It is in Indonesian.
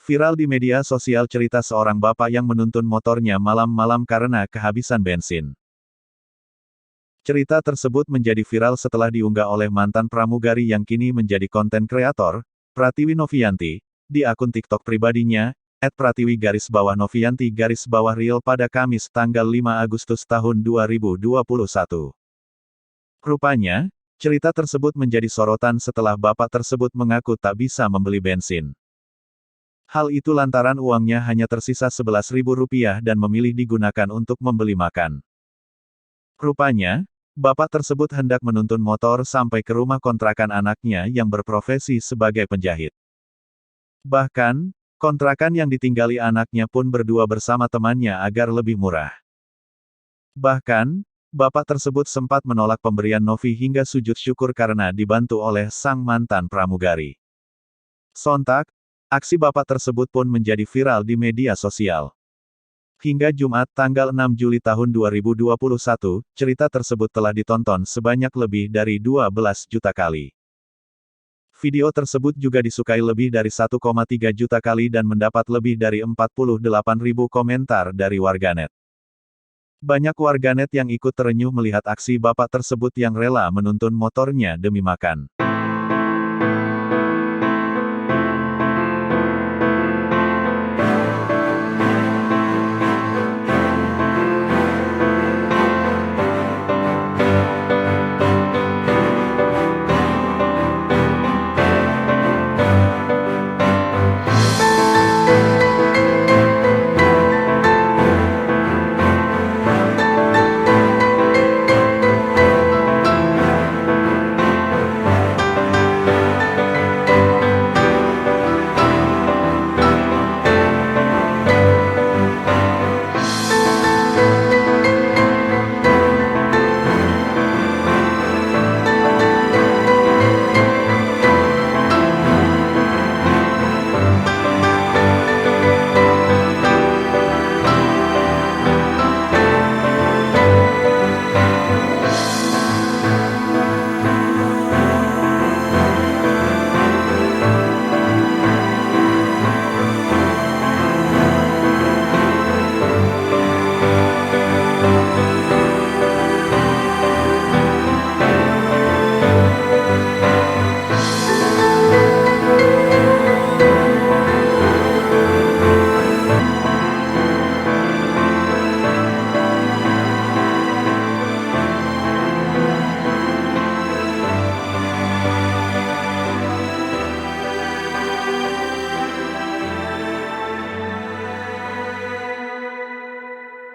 Viral di media sosial cerita seorang bapak yang menuntun motornya malam-malam karena kehabisan bensin. Cerita tersebut menjadi viral setelah diunggah oleh mantan pramugari yang kini menjadi konten kreator, Pratiwi Novianti, di akun TikTok pribadinya, @pratiwi_novianti_real pada Kamis tanggal 5 Agustus tahun 2021. Rupanya, cerita tersebut menjadi sorotan setelah bapak tersebut mengaku tak bisa membeli bensin. Hal itu lantaran uangnya hanya tersisa Rp11.000 dan memilih digunakan untuk membeli makan. Rupanya, bapak tersebut hendak menuntun motor sampai ke rumah kontrakan anaknya yang berprofesi sebagai penjahit. Bahkan, kontrakan yang ditinggali anaknya pun berdua bersama temannya agar lebih murah. Bahkan, bapak tersebut sempat menolak pemberian Novi hingga sujud syukur karena dibantu oleh sang mantan pramugari. Sontak, aksi bapak tersebut pun menjadi viral di media sosial. Hingga Jumat tanggal 6 Juli tahun 2021, cerita tersebut telah ditonton sebanyak lebih dari 12 juta kali. Video tersebut juga disukai lebih dari 1,3 juta kali dan mendapat lebih dari 48.000 komentar dari warganet. Banyak warganet yang ikut terenyuh melihat aksi bapak tersebut yang rela menuntun motornya demi makan.